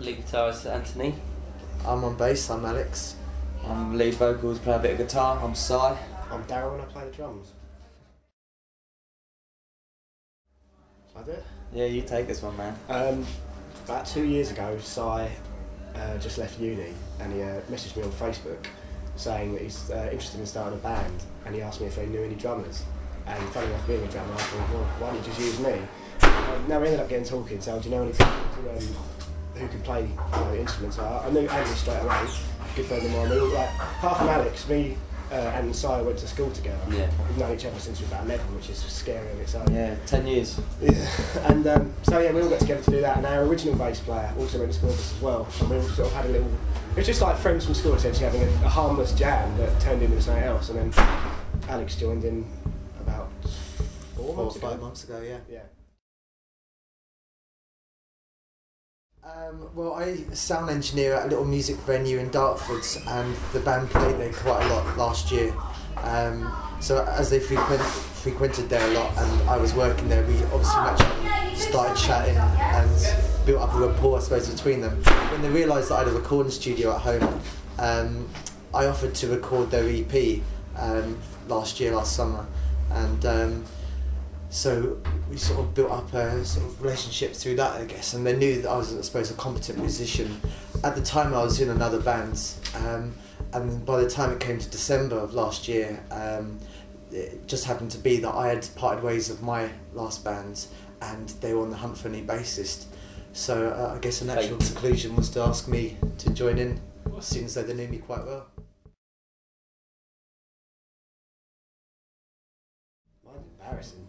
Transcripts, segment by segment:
lead guitarist Anthony. I'm on bass, I'm Alex. I'm lead vocals, play a bit of guitar. I'm Si. I'm Daryl and I play the drums. Shall I do it? Yeah, you take this one, man. About 2 years ago, Si just left uni and he messaged me on Facebook saying that he's interested in starting a band, and he asked me if I knew any drummers. And funny enough, being a drummer, I thought, well, why don't you just use me? Now we ended up getting talking, so do you know any people who can play instruments? So I knew Andy straight away, good friend of mine. We all, like, apart from Alex, me and Si went to school together. Yeah. We've known each other since we were about 11, which is scary on its own. Yeah, 10 years. Yeah. And so yeah, we all got together to do that, and our original bass player also went to school with us as well, and we all sort of had a little, it was just like friends from school essentially having a harmless jam that turned into something else, and then Alex joined in about 4 months ago. 5 months ago, yeah. Yeah. Well, I sound engineer at a little music venue in Dartford, and the band played there quite a lot last year. So as they frequented there a lot, and I was working there, we obviously naturally started chatting and built up a rapport, I suppose, between them. When they realised that I had a recording studio at home, I offered to record their EP last summer, and so we sort of built up a sort of relationship through that, I guess, and they knew that I was, I suppose, a competent musician. At the time I was in another band, and by the time it came to December of last year, it just happened to be that I had parted ways with my last band, and they were on the hunt for a new bassist. So I guess a natural conclusion was to ask me to join in, as soon as they knew me quite well. Mine's embarrassing.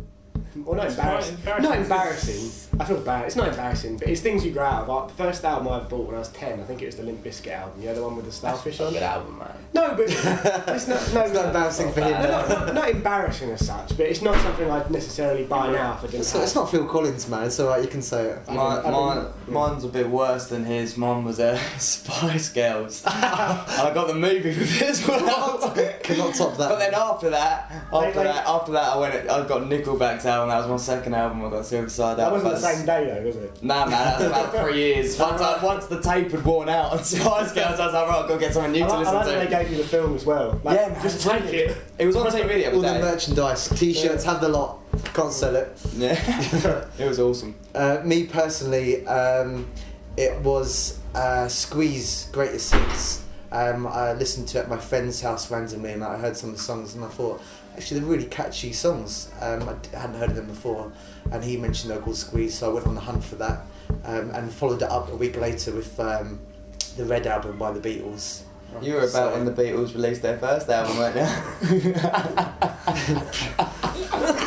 Well, not embarrassing. Not embarrassing. I feel bad. It's not embarrassing, but it's things you grow out of. Like, the first album I bought when I was 10, I think it was the Limp Bizkit album. You know, the one with the starfish on? Good album, man. No, but it's not. No, It's not embarrassing for him. Not embarrassing as such, but it's not something I'd necessarily buy now if I didn't. It's not Phil Collins, man. It's alright. You can say it. Mine's a bit worse than his. Mine was Spice Girls. And I got the movie with it as well. Cannot top that. But then after that, I got Nickelback's album. That was my second album. I got Silver Side That Up. wasn't the same day though, was it? Nah, man, that was about 3 years. Once the tape had worn out on Spice Girls, I was like, right, I've got to get something new to listen I like to. when they gave you the film as well. Like, Yeah, man, just take it. It was on TV the other All the day. merchandise, t-shirts, have the lot. Can't sell it. Yeah, it was awesome. Me personally, it was Squeeze Greatest Hits. I listened to it at my friend's house randomly, and I heard some of the songs, and I thought, actually, they're really catchy songs. I hadn't heard of them before, and he mentioned they were called Squeeze, so I went on the hunt for that, and followed it up a week later with the Red Album by the Beatles. You were about when the Beatles released their first album, weren't you?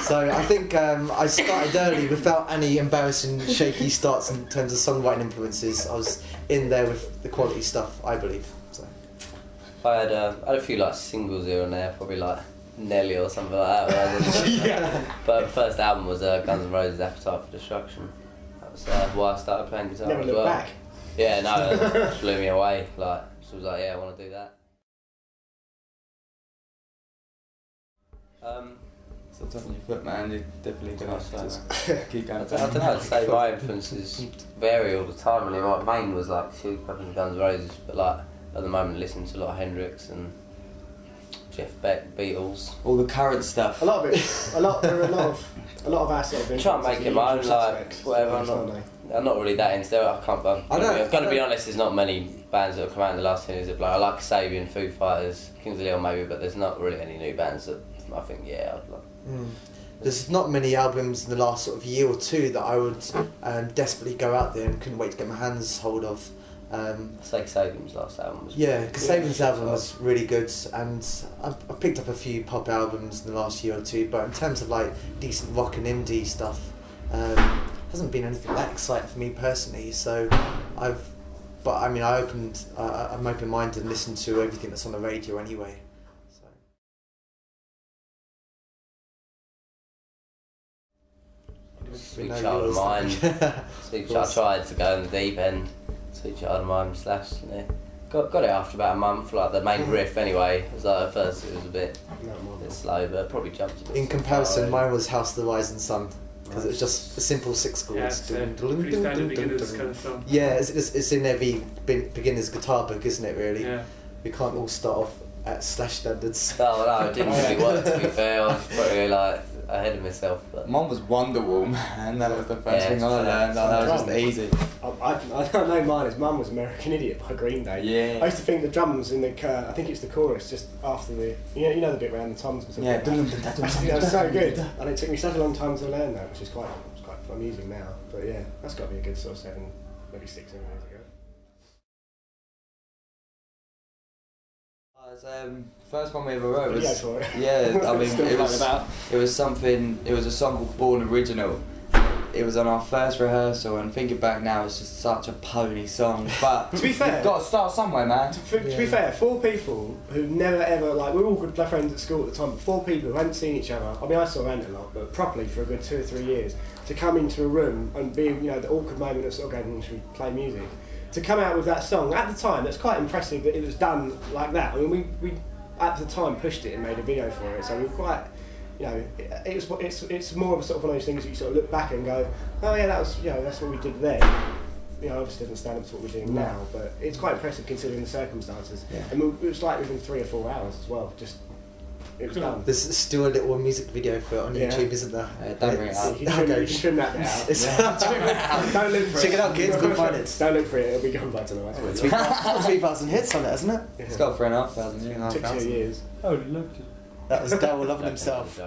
So I think I started early without any embarrassing shaky starts in terms of songwriting influences. I was in there with the quality stuff, I believe. So. I had a few like singles here and there, probably like Nelly or something like that. Yeah. But the first album was Guns N' Roses' Appetite for Destruction. That was why I started playing guitar Never as looked well. back. Yeah, no, it blew me away. Like, so I was like, yeah, I want to do that. Stop tapping your foot, man. You're definitely gonna have to just keep going. I don't know, I'd say my influences vary all the time really. My main was like Chili Peppers and Guns N' Roses, but like at the moment listening to a lot of Hendrix and Jeff Beck, Beatles. All the current stuff. A lot of it. There are a lot of our sort of Try and make it my own, like whatever. I'm not really that into it. I'm gonna be honest. There's not many bands that have come out in the last 10 years. Like I like Sabian, Foo Fighters, Kings of Leon maybe, but there's not really any new bands that I think I'd like. There's not many albums in the last sort of year or two that I would desperately go out there and couldn't wait to get my hands hold of. I'd say Kasabian's last album was Kasabian's album was really good, and I picked up a few pop albums in the last year or two, but in terms of like decent rock and indie stuff, hasn't been anything that exciting for me personally. So I'm open-minded and listen to everything that's on the radio anyway. Sweet Child of Mine. I tried to go in the deep end. Sweet Child of Mine / got it after about a month. Like the main riff anyway. It was like at first it was a bit slow, but probably jumped a bit. In comparison, mine was House of the Rising Sun. because it was just a simple 6 chords. Yeah, it's a pretty standard beginner's kind of song. Yeah, it's in every beginner's guitar book, isn't it, really? Yeah. We can't all start off at Slash standards. No, it didn't really work, to be fair. I was probably like ahead of myself. But Mine was Wonderwall, man. That was the first thing I learned. That was just easy. I don't know mine. His mum was American Idiot by Green Day. Yeah. I used to think the drums in the I think it's the chorus just after the you know the bit around the toms and stuff. Yeah. I think that was so good, and it took me such a long time to learn that, which is quite amusing now. But yeah, that's got to be a good sort of 7, maybe 6 years ago. First one we ever wrote was for it. yeah. I mean, it was a song called Born Original. It was on our first rehearsal, and thinking back now, it's just such a pony song. But to be fair, you've got to start somewhere, man. To be fair, 4 people who never ever we were all good friends at school at the time, but 4 people who hadn't seen each other. I mean, I saw Ant a lot, but properly for a good 2 or 3 years, to come into a room and be the awkward moment of sort of going, should we play music? To come out with that song at the time, that's quite impressive that it was done like that. I mean, we at the time pushed it and made a video for it, so we were quite, it's more of a sort of one of those things that you sort of look back and go, oh yeah, that was, that's what we did then. Obviously doesn't stand up to what we're doing now, but it's quite impressive considering the circumstances. Yeah. And it was like within 3 or 4 hours as well. Just it was done. There's still a little music video for it on YouTube, isn't there? Don't bring it up. You can trim that down. Don't look for it. Check it out, kids. Go find it. Don't look for it. It'll be gone by tonight. 3,000 hits on it, hasn't it? It's got 3,500. Took 2 years. Oh, looked it. That was Daryl loving himself.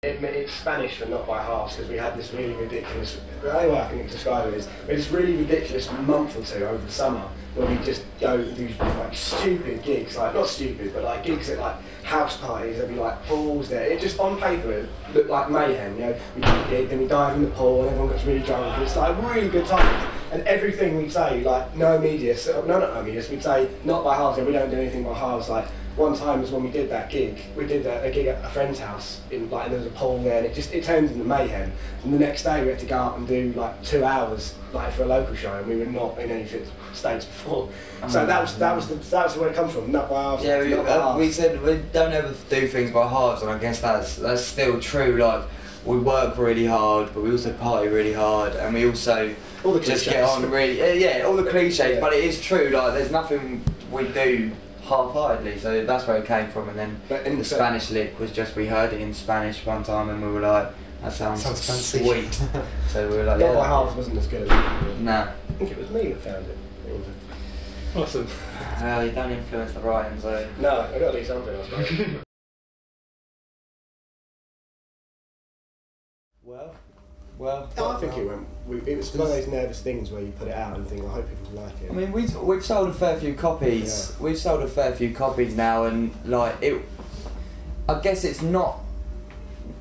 It's Spanish for not by halves, because we had this really ridiculous, the only way I can describe it is, we had this really ridiculous month or 2 over the summer where we just go and do stupid gigs, not stupid, but gigs at house parties. There'd be pools there. It just on paper looked like mayhem. We do a gig, then we dive in the pool and everyone gets really drunk. It's really good times. And everything we'd say, no media, not media, we'd say not by halves, we don't do anything by halves. One time was when we did that gig. We did a gig at a friend's house and there was a pool there, and it turned into mayhem. And the next day we had to go up and do 2 hours for a local show, and we were not in any fit states before. So that was where it comes from. Not by halves. Yeah, we said we don't ever do things by halves, and I guess that's still true. We work really hard, but we also party really hard, and we also just get on really. All the cliches, but it is true. There's nothing we do half-heartedly, so that's where it came from. And then the Spanish lick was just, we heard it in Spanish one time and we were like, that sounds sweet. So we were like, not by halves wasn't as good as it. Nah. I think it was me that found it. Awesome. Well, you don't influence the writing, so. No, I got to do something, I suppose. Well, I think it went. It was one of those nervous things where you put it out and think, I hope people like it. I mean, we've sold a fair few copies. Yeah. We've sold a fair few copies now, and it. I guess it's not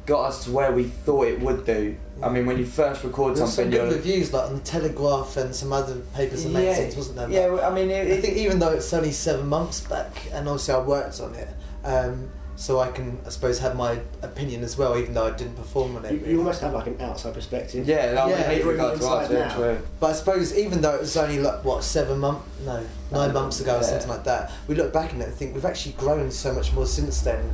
got us to where we thought it would do. I mean, when you first record something, some good reviews on the Telegraph and some other papers and magazines, wasn't there? Yeah, I mean, I think even though it's only 7 months back, and obviously I worked on it. So I can, I suppose, have my opinion as well, even though I didn't perform on it. You almost have an outside perspective. But I suppose even though it was only 9 months ago or something like that, we look back on it and think we've actually grown so much more since then.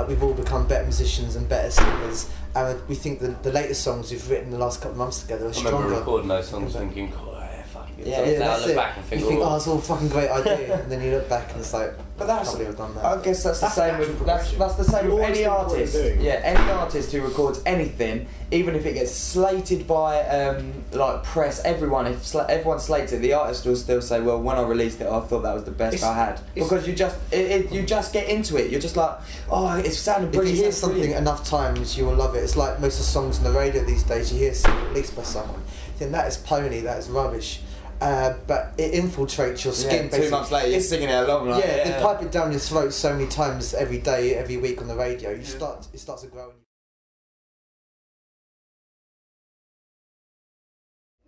We've all become better musicians and better singers, and we think the latest songs we've written the last couple of months together are stronger. I remember recording those songs thinking, now I look back and think, oh, it's all a fucking great idea, and then you look back and it's like, but I can't believe I've done that. I guess that's the same with any artist. Yeah, any artist who records anything, even if it gets slated by press, everyone slates it, the artist will still say, well, when I released it, I thought that was the best I had, because you just get into it. You're just like, oh, it sounded brilliant. If you hear something enough times, you will love it. It's like most of the songs on the radio these days. You hear something released by someone, you think that is pony, that is rubbish. But it infiltrates your skin. Yeah, 2 months later, you're singing it along. They pipe it down your throat so many times every day, every week on the radio. It starts to grow.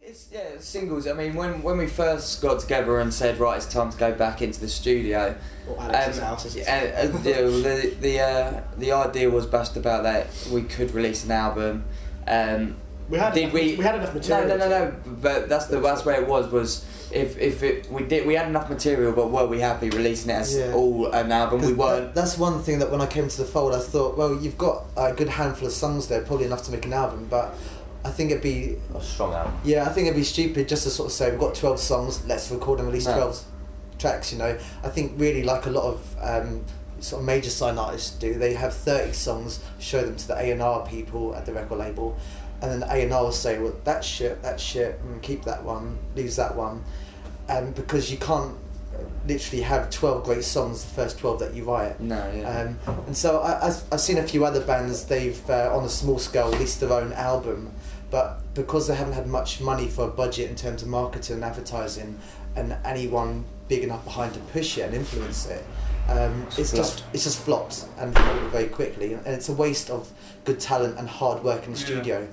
It's singles. I mean, when we first got together and said, right, it's time to go back into the studio. Or Alex's house. The idea was bashed about that we could release an album. We had enough material. No. But that's where it was. We had enough material, but were we happy releasing it as all an album? We weren't. That's one thing that when I came to the fold, I thought, well, you've got a good handful of songs there, probably enough to make an album, but I think it'd be a strong album. Yeah, I think it'd be stupid just to sort of say we've got 12 songs, let's record and release 12 tracks. You know, I think really like a lot of sort of major sign artists do. They have 30 songs, show them to the A&R people at the record label, and then the A&R will say, well, that's shit, keep that one, lose that one. And because you can't literally have 12 great songs, the first 12 that you write. No, yeah. And so I've seen a few other bands, they've, on a small scale, released their own album, but because they haven't had much money for a budget in terms of marketing and advertising, and anyone big enough behind to push it and influence it, it's just flopped and folded very quickly, and it's a waste of good talent and hard work in the studio.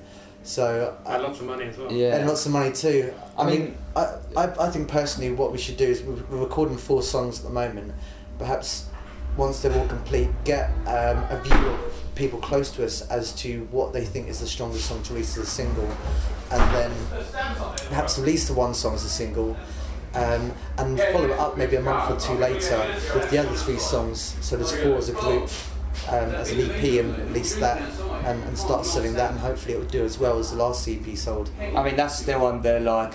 So and lots of money as well. Yeah, and lots of money too. I mean, I think personally, what we should do is we're recording 4 songs at the moment. Perhaps once they're all complete, get a view of people close to us as to what they think is the strongest song to release as a single, and then perhaps release the one song as a single. And follow it up maybe a month or 2 later with the other 3 songs, so there's 4 as a group, as an EP, and release that and start selling that, and hopefully it will do as well as the last EP sold. I mean, that's still under like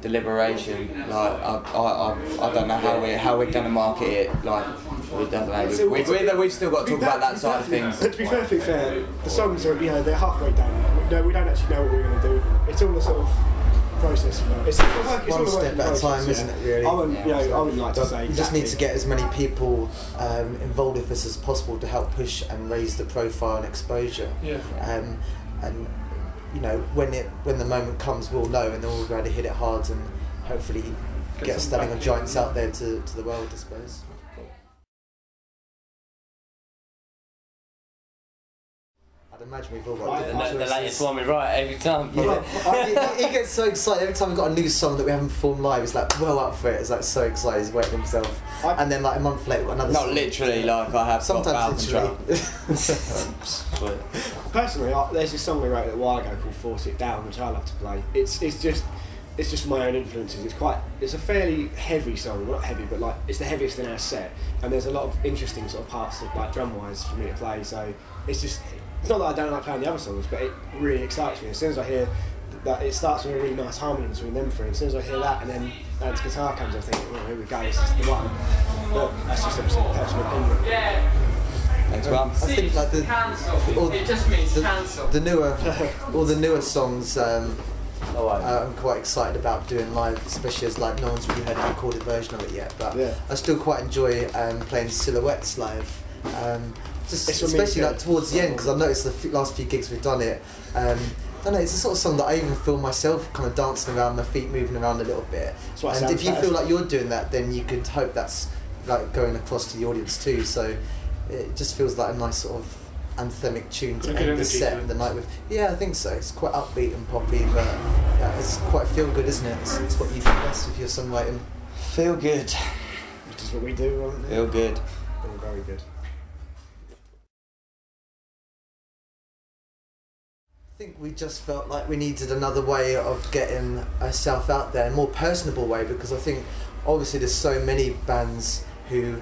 deliberation. Like I don't know how we're going to market it. Like we don't know. We've still got to talk about that side of things. But to be perfectly fair, the songs are, they're halfway done. We don't actually know what we're going to do. It's all a sort of process. It's one step at a time, isn't it? Really. I wouldn't like to say. You just need to get as many people involved with this as possible to help push and raise the profile and exposure. Yeah. And when the moment comes, we'll know, and then we'll be able to hit it hard and hopefully get standing on giants out there to the world, I suppose. I'd imagine we've all got the latest one we write every time. Yeah. He gets so excited every time we've got a new song that we haven't performed live. He's like well up for it. He's like so excited. He's waiting himself. And then like a month later, we've got another. Not song. Literally, like I have. Sometimes literally. Personally, there's this song we wrote a while ago called "Force It Down," which I love to play. It's just my own influences. It's a fairly heavy song, not heavy, but like it's the heaviest in our set. And there's a lot of interesting sort of parts, like drum wise, for me to play. So it's not that I don't like playing the other songs, but it really excites me. As soon as I hear that, it starts with a really nice harmony between them 3. As soon as I hear that, and then Dan's guitar comes, I think, oh, here we go, this is the one. But that's just obviously a personal opinion. Thanks, man. I think like it just means cancel. The newer songs. I'm quite excited about doing live, especially as like no one's really heard a recorded version of it yet. But I still quite enjoy playing Silhouettes live. Especially like towards the end, because I've noticed the last few gigs we've done it. I don't know, it's the sort of song that I even feel myself kind of dancing around, my feet moving around a little bit. And if you feel like you're doing that, then you could hope that's like going across to the audience too. So it just feels like a nice sort of anthemic tune to end the set and the night with. Yeah, I think so. It's quite upbeat and poppy, but it's quite feel good, isn't it? It's what you do best with your songwriting. Feel good. Which is what we do, right? Feel good. Feel very good. I think we just felt like we needed another way of getting ourselves out there, a more personable way, because I think obviously there's so many bands who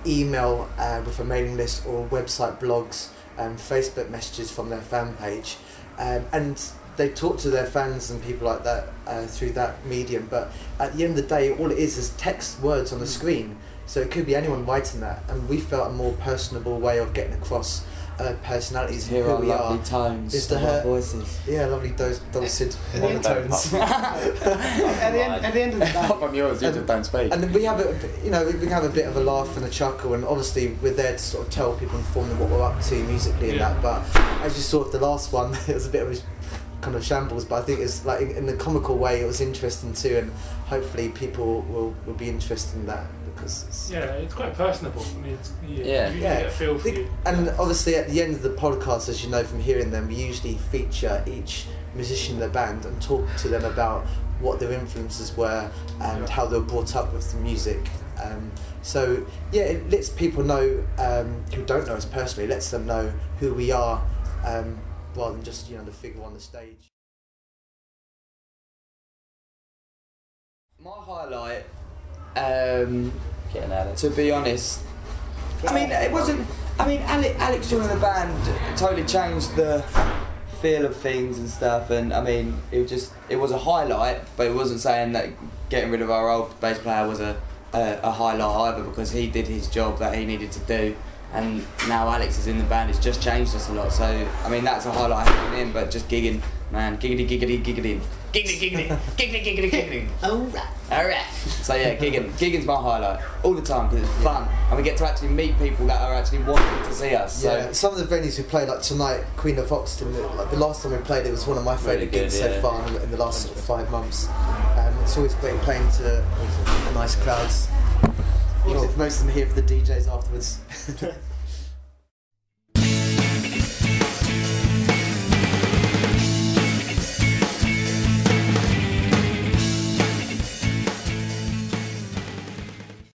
email with a mailing list or website blogs and Facebook messages from their fan page, and they talk to their fans and people like that through that medium, but at the end of the day all it is text words on the screen, so it could be anyone writing that, and we felt a more personable way of getting across personalities and who we are. Tones is the voices. Yeah, lovely dulcet monotones. At the end of the day, apart from yours, you just don't speak. And we have we can have a bit of a laugh and a chuckle, and obviously we're there to sort of tell people and inform them what we're up to musically and that. But as you saw with the last one, it was a bit of a kind of shambles, but I think it's like in the comical way it was interesting too, and hopefully people will be interested in that, because it's quite personable. I mean, you get a feel for you. And obviously at the end of the podcast, as you know from hearing them, we usually feature each musician in the band and talk to them about what their influences were and how they were brought up with the music. So it lets people know who don't know us personally, lets them know who we are, rather than just the figure on the stage. My highlight, getting Alex. to be honest, I mean, it wasn't. I mean, Alex joining the band totally changed the feel of things and stuff. And I mean, it was a highlight, but it wasn't saying that getting rid of our old bass player was a highlight either, because he did his job that he needed to do. And now Alex is in the band. It's just changed us a lot. So I mean, that's a highlight having him, but just gigging, man, giggity, giggity, giggity. Giggity, giggity, giggity, giggity, giggity. Alright. So yeah, gigging's my highlight all the time, because it's fun and we get to actually meet people that are actually wanting to see us. Yeah, so some of the venues we played, like tonight, Queen of Oxton, like the last time we played, it was one of my favourite gigs so far in the last sort of 5 months. It's always great playing to nice crowds. Most of them here for the DJs afterwards.